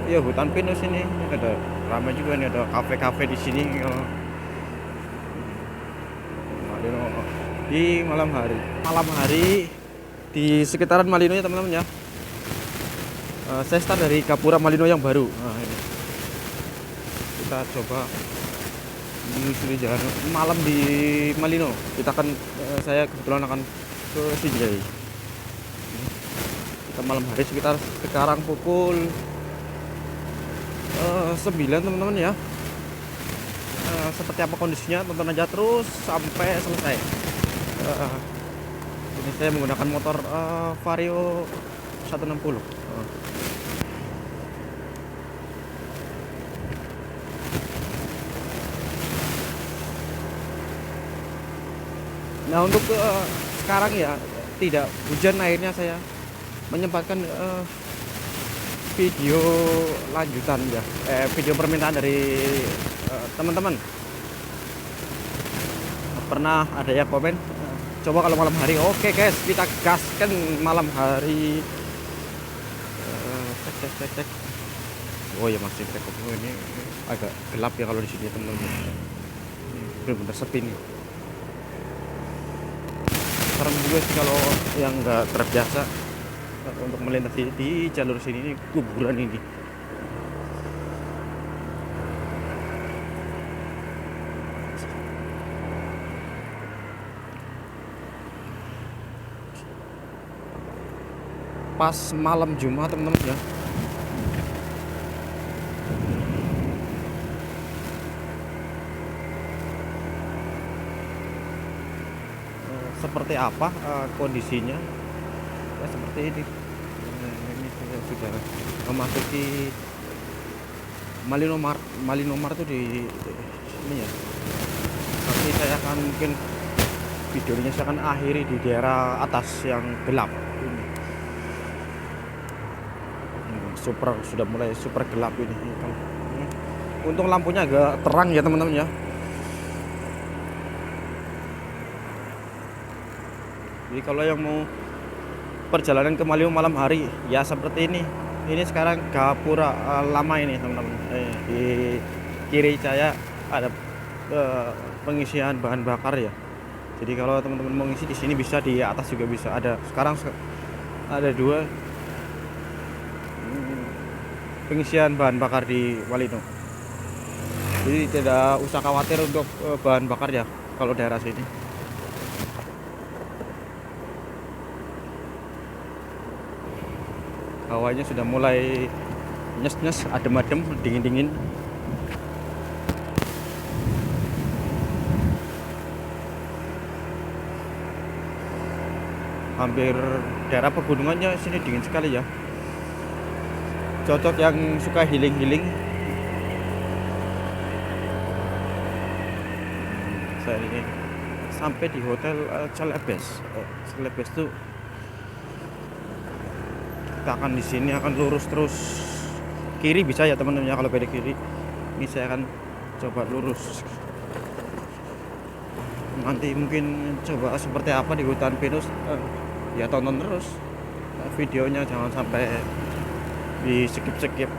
Iya, hutan pinus ini. Ada ramai juga nih, ada kafe-kafe di sini kalau Malino di malam hari. Malam hari di sekitaran Malino ya teman-teman ya. Saya start dari Gapura Malino yang baru. Nah, ini kita coba menyusuri jalan malam di Malino. Saya kebetulan akan ke Sinjai. Kita malam hari sekitar sekarang pukul 9 teman-teman ya. Seperti apa kondisinya tonton aja terus sampai selesai. Ini saya menggunakan motor Vario 160. Nah untuk sekarang ya tidak hujan, akhirnya saya menyempatkan video lanjutan ya, video permintaan dari teman-teman. Pernah ada yang komen, coba kalau malam hari. Oke guys, kita gaskan malam hari. Cek. Oh ya masih cek. Oh, ini agak gelap ya kalau di sini teman-teman. Benar-benar sepi nih. Serem juga sih kalau yang nggak terbiasa untuk melintasi di jalur sini. Ini kuburan ini. Pas malam Jumat teman-teman ya. Seperti apa kondisinya ya, seperti ini. Ini saya sudah memasuki Malinomar itu di sini ya. Nanti saya akan mungkin videonya saya akan akhiri di daerah atas yang gelap ini. Sudah mulai super gelap ini. Untung lampunya agak terang ya teman-teman ya. Jadi kalau yang mau perjalanan ke Malino malam hari ya seperti ini. Ini sekarang Gapura lama ini teman-teman. Di kiri saya ada pengisian bahan bakar ya. Jadi kalau teman-teman mau ngisi di sini bisa, di atas juga bisa. Sekarang ada 2 pengisian bahan bakar di Malino. Jadi tidak usah khawatir untuk bahan bakar ya kalau daerah sini. Hawanya sudah mulai nyes-nyes, adem-adem, dingin-dingin. Hampir daerah pegunungannya sini dingin sekali ya. Cocok yang suka healing-healing. Saya ini sampai di hotel Celebes. Celebes tuh kita akan di sini akan lurus terus kiri bisa ya teman-teman ya. Kalau belok kiri ini saya akan coba lurus. Nanti mungkin coba seperti apa di hutan pinus, ya tonton terus videonya, jangan sampai di skip.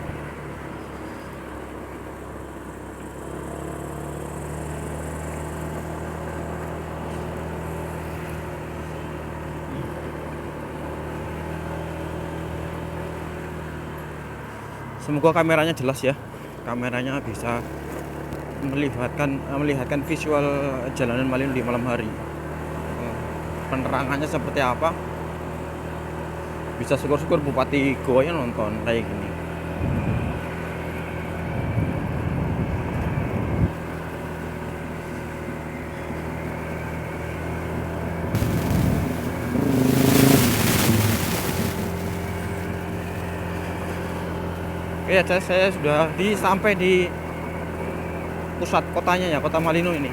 Semoga kameranya jelas ya, kameranya bisa melihatkan visual jalanan Malino di malam hari. Penerangannya seperti apa, bisa syukur-syukur Bupati Goa nonton kayak gini. Oke ya, saya sudah sampai di pusat kotanya ya, kota Malino ini.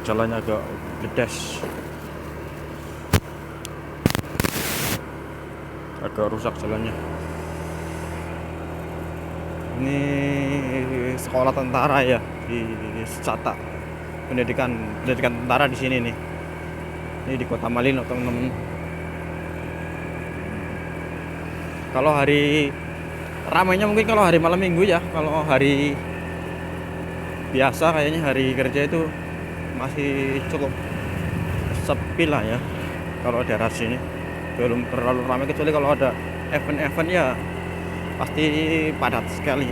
Jalannya agak gedes, agak rusak jalannya. Ini sekolah tentara ya di Secata, pendidikan tentara di sini nih. Ini di kota Malino teman-teman. Kalau hari ramainya mungkin kalau hari malam minggu ya. Kalau hari biasa kayaknya hari kerja itu masih cukup sepi lah ya. Kalau daerah sini belum terlalu ramai, kecuali kalau ada event-event ya pasti padat sekali.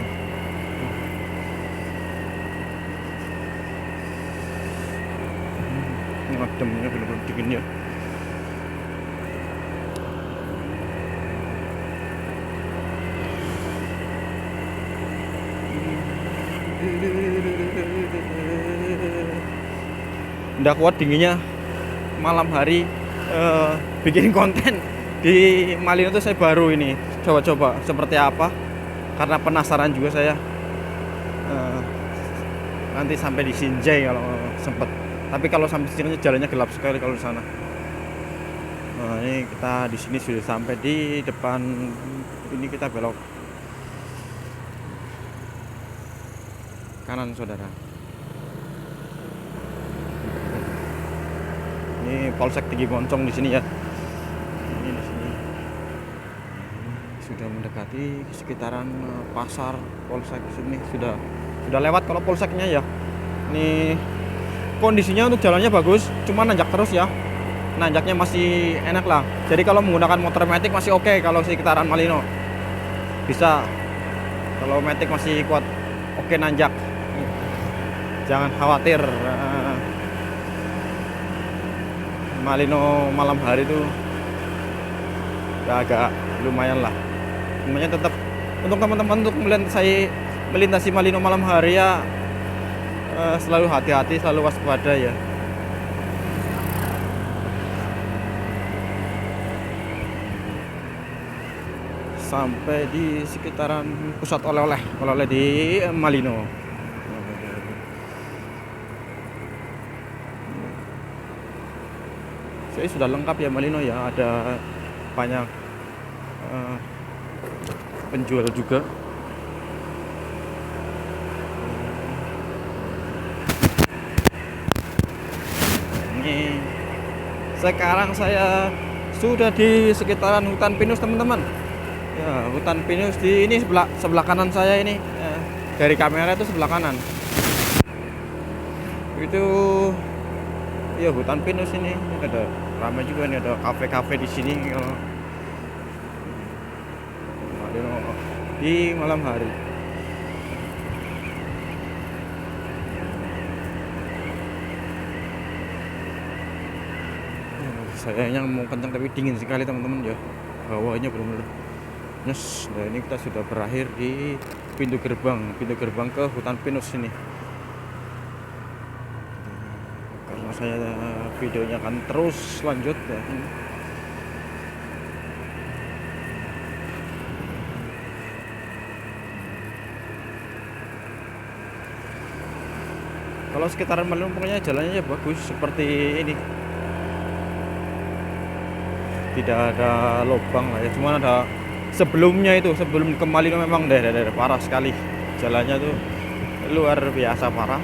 Ngademnya benar-benar dingin ya. Nggak kuat dinginnya malam hari. Bikin konten di Malino tuh saya baru ini coba-coba seperti apa, karena penasaran juga saya. Nanti sampai di Sinjai kalau sempet, tapi kalau sampai sini jalannya gelap sekali kalau di sana. Nah, ini kita di sini sudah sampai di depan ini, kita belok kanan saudara. Ini Polsek Tinggi Moncong di sini ya. Ini di sini sudah mendekati sekitaran pasar Polsek sini, sudah lewat kalau Polseknya ya. Ini kondisinya untuk jalannya bagus, cuma nanjak terus ya. Nanjaknya masih enak lah. Jadi kalau menggunakan motor matic masih oke. Kalau sekitaran Malino bisa, kalau matic masih kuat, oke nanjak, jangan khawatir. Malino malam hari itu ya agak lumayan lah. Namanya tetap untuk teman-teman untuk melintasi Malino malam hari ya, selalu hati-hati, selalu waspada ya. Sampai di sekitaran pusat oleh-oleh di Malino. Jadi sudah lengkap ya Malino ya, ada banyak penjual juga. Ini sekarang saya sudah di sekitaran hutan pinus teman-teman. Ya, hutan pinus di ini sebelah kanan saya ini, dari kamera itu sebelah kanan. Itu ya hutan pinus ini ada ramai juga nih, ada kafe-kafe di sini kalau di malam hari. Saya yang mau kencang tapi dingin sekali teman-teman ya, bawahnya benar-benar nyes. Nah, ini kita sudah berakhir di pintu gerbang ke hutan pinus ini. Karena saya videonya akan terus lanjut ya. Kalau sekitaran Malino pokoknya jalannya bagus seperti ini, tidak ada lubang lah ya. Cuma ada sebelumnya itu, sebelum ke Malino memang daerah parah sekali, jalannya tuh luar biasa parah.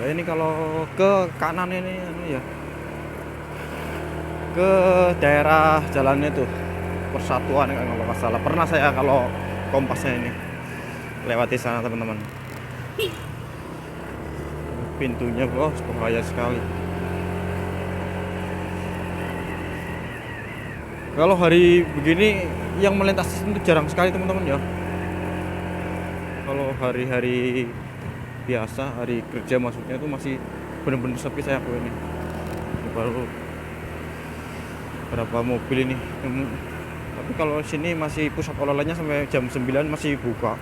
Nah, ini kalau ke kanan ini ya, ke daerah jalannya tuh Persatuan kalau nggak salah. Pernah saya kalau kompasnya ini lewati sana teman-teman. Pintunya bahaya sekali. Kalau hari begini yang melintas itu jarang sekali teman-teman ya. Kalau hari-hari biasa, hari kerja maksudnya itu masih benar-benar sepi saya ini. Ini baru berapa mobil ini. Tapi kalau sini masih pusat oleh-olehnya sampai jam 9 masih buka,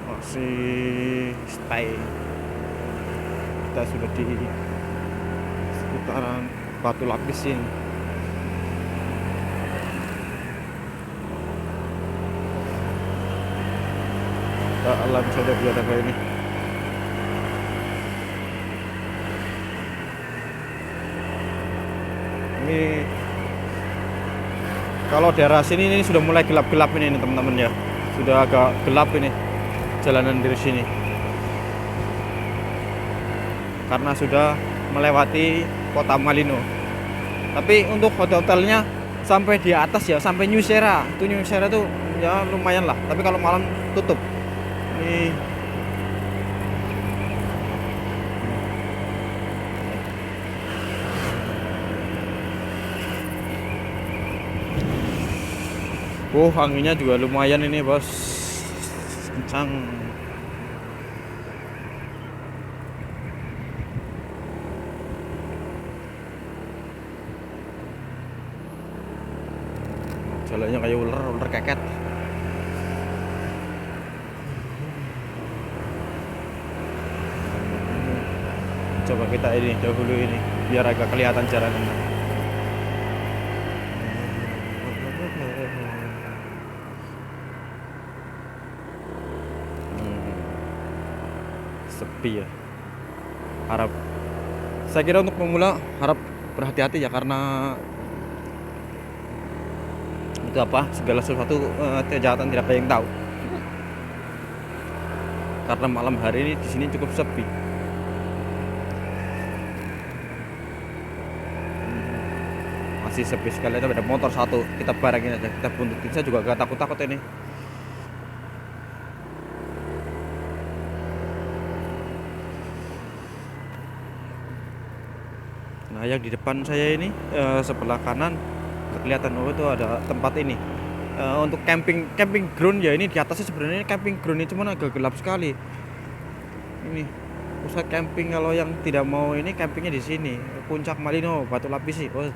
masih stay. Kita sudah di seputaran Batu Lapis ini. Alam sudah biasa kayak ini. Ini Kalau daerah sini ini sudah mulai gelap-gelap ini teman-teman ya. Sudah agak gelap ini jalanan di sini. Karena sudah melewati kota Malino. Tapi untuk hotel-hotelnya sampai di atas ya, sampai New Sera. Itu New Sera tuh ya lumayan lah. Tapi kalau malam tutup. Ini anginnya juga lumayan ini bos, kencang. Jalannya kayak ular keket. Coba kita ini dahulu ini biar agak kelihatan jalannya. Sepi ya. Saya kira untuk pemula harap berhati-hati ya, karena itu apa, segala sesuatu kejahatan tidak ada yang tahu. Karena malam hari ini di sini cukup sepi. Masih sepi sekali. Ada motor satu, kita barengin aja, kita buntutin. Saya juga gak takut-takut ini. Nah, yang di depan saya ini sebelah kanan kelihatan itu ada tempat ini untuk camping ground ya. Ini di atasnya sebenarnya camping ground ini, cuman agak gelap sekali. Ini pusat camping, kalau yang tidak mau ini campingnya di sini, Puncak Malino, Batu Lapis sih. Oh,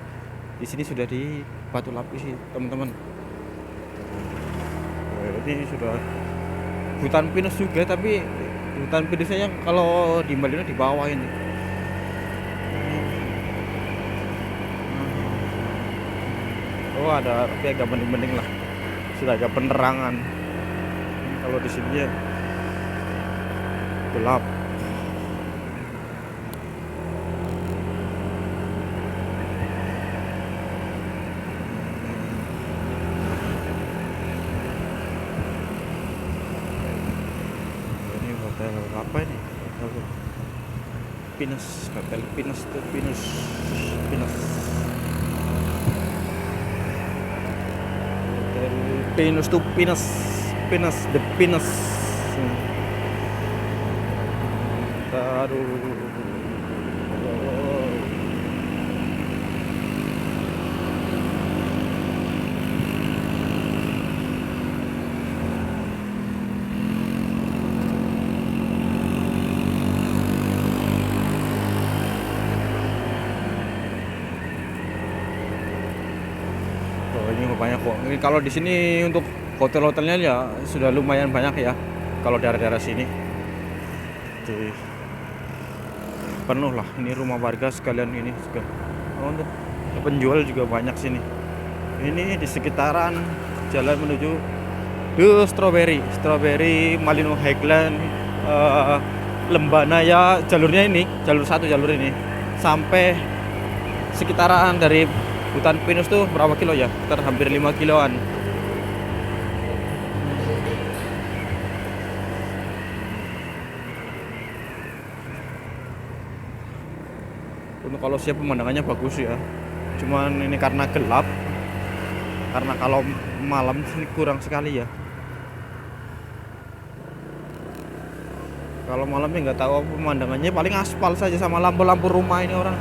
di sini sudah di Batu Lapis sih teman-teman. Ini sudah hutan pinus juga, tapi hutan pinusnya yang kalau di Malino di bawah ini. Oh, ada, tapi agak mending-mending lah, sudah agak penerangan. Kalau di sini ya gelap. Ini hotel apa ini? Hotel Pinus, hotel Pinus tuh, Pinus. Pinus tuh Pinus the Pinus. Aduh. Ini banyak kok. Ini kalau di sini untuk hotel-hotelnya ya sudah lumayan banyak ya. Kalau daerah-daerah sini, jadi penuh lah. Ini rumah warga sekalian ini juga. Untuk penjual juga banyak sini. Ini di sekitaran jalan menuju ke Strawberry Malino Highland, Lembana ya, jalurnya ini, jalur ini sampai sekitaran dari hutan pinus tuh berapa kilo ya? Hampir 5 kiloan. Untuk kalau siap pemandangannya bagus ya. Cuman ini karena gelap. Karena kalau malam sini kurang sekali ya. Kalau malamnya nggak tahu pemandangannya, paling aspal saja sama lampu-lampu rumah ini orang.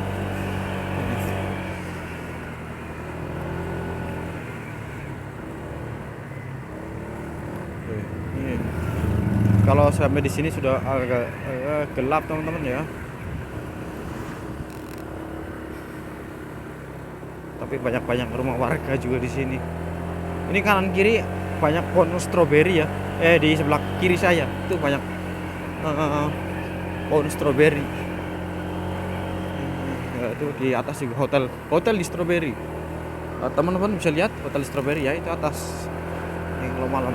Kalau sampai di sini sudah agak gelap teman-teman ya. Tapi banyak rumah warga juga di sini. Ini kanan kiri banyak pohon stroberi ya. Di sebelah kiri saya itu banyak pohon stroberi. Itu di atas juga hotel di stroberi. Teman-teman bisa lihat hotel stroberi ya, itu atas. Yang kalau malam.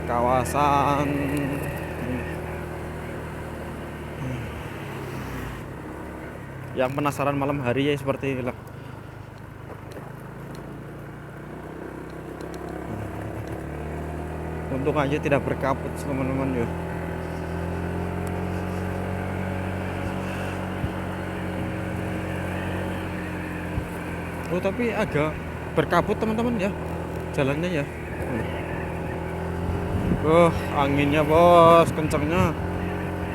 Kawasan yang penasaran malam hari ya seperti inilah. Untung aja tidak berkaput teman-teman ya. Oh tapi agak berkabut teman-teman ya jalannya ya. Anginnya bos kencangnya.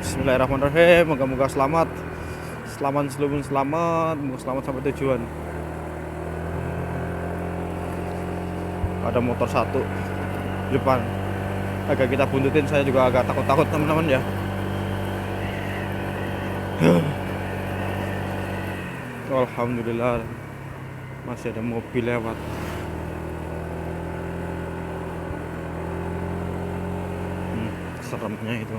Bismillahirrahmanirrahim. Moga-moga selamat seluruh selamat, moga selamat sampai tujuan. Ada motor satu di depan, agak kita buntutin, saya juga agak takut-takut teman-teman ya. Alhamdulillah masih ada mobil lewat. Seremnya itu.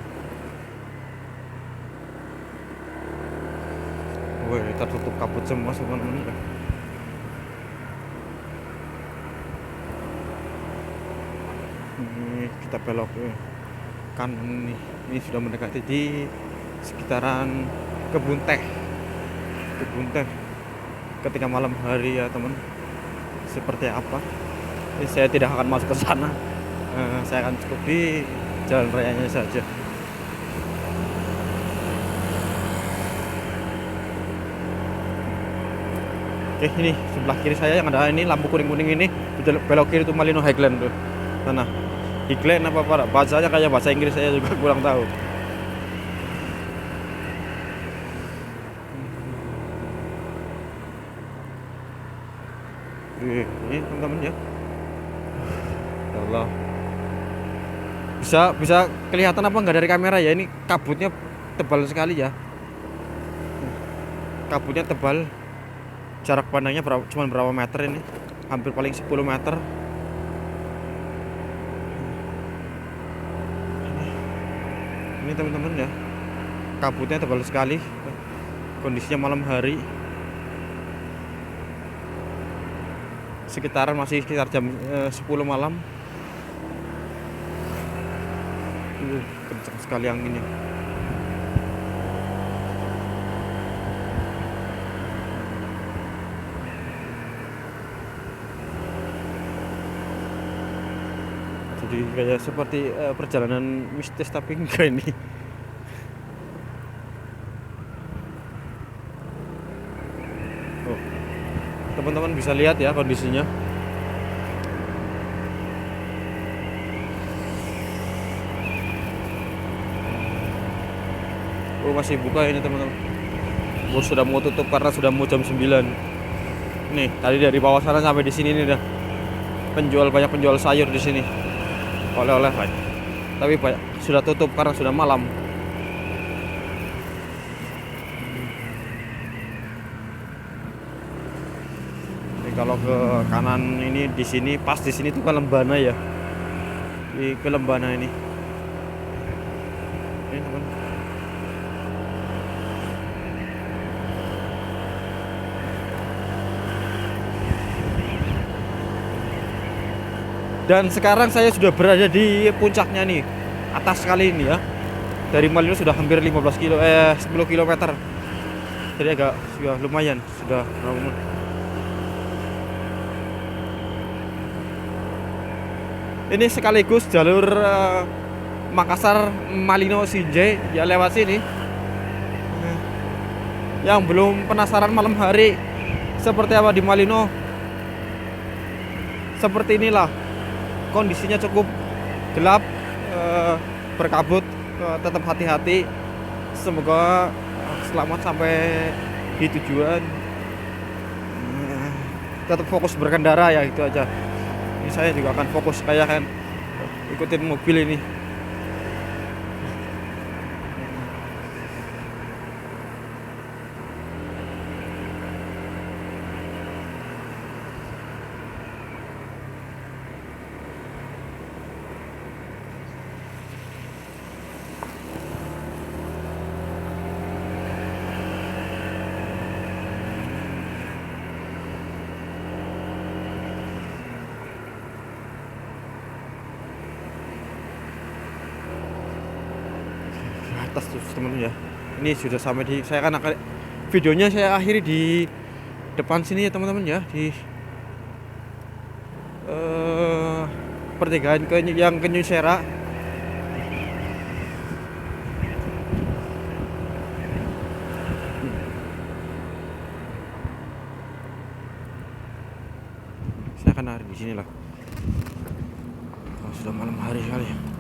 Woi, tertutup kabut semua teman-teman. Ini kita belok ke kanan nih. Ini sudah mendekati di sekitaran kebun teh. Ketika malam hari ya teman, seperti apa? Ini saya tidak akan masuk ke sana. Saya akan cukup di jalan rayanya saja. Oke, ini sebelah kiri saya yang ada ini lampu kuning-kuning ini, belok kiri itu Malino Highland tuh. Sana. Highland apa Pak? Bahasanya kayak bahasa Inggris, saya juga kurang tahu. Ini teman-teman ya. Ya Allah. Bisa kelihatan apa enggak dari kamera ya, ini kabutnya tebal sekali ya. Kabutnya tebal. Jarak pandangnya cuma berapa meter ini? Hampir paling 10 meter. Ini teman-teman ya. Kabutnya tebal sekali. Kondisinya malam hari. Masih sekitar jam 10 malam. Kencang sekali anginnya. Jadi kayak seperti perjalanan mistis tapi enggak ini. Teman-teman bisa lihat ya kondisinya. Masih buka ini teman-teman. Sudah mau tutup karena sudah mau jam 9. Nih, tadi dari bawah sana sampai di sini nih udah banyak penjual sayur di sini. Oleh-oleh kan. Tapi sudah tutup karena sudah malam. Ini kalau ke kanan ini di sini pas di sini tuh kan Lembana ya. Di ke Lembana ini. Ini teman. Dan sekarang saya sudah berada di puncaknya nih, atas sekali ini ya. Dari Malino sudah hampir 10 km. Jadi agak sudah lumayan, sudah ini sekaligus jalur Makassar Malino Sinjai ya, lewat sini. Yang belum penasaran malam hari seperti apa di Malino, seperti inilah. Kondisinya cukup gelap, berkabut, tetap hati-hati. Semoga selamat sampai di tujuan. Tetap fokus berkendara ya, itu aja. Ini saya juga akan fokus kayak kan ikutin mobil ini. Atas terus teman ya. Ini sudah sampai di, saya kan akan videonya saya akhiri di depan sini ya teman-teman ya, di pertigaan yang ke New Sera. Saya akan narik di sini lah. Oh, sudah malam hari sekali.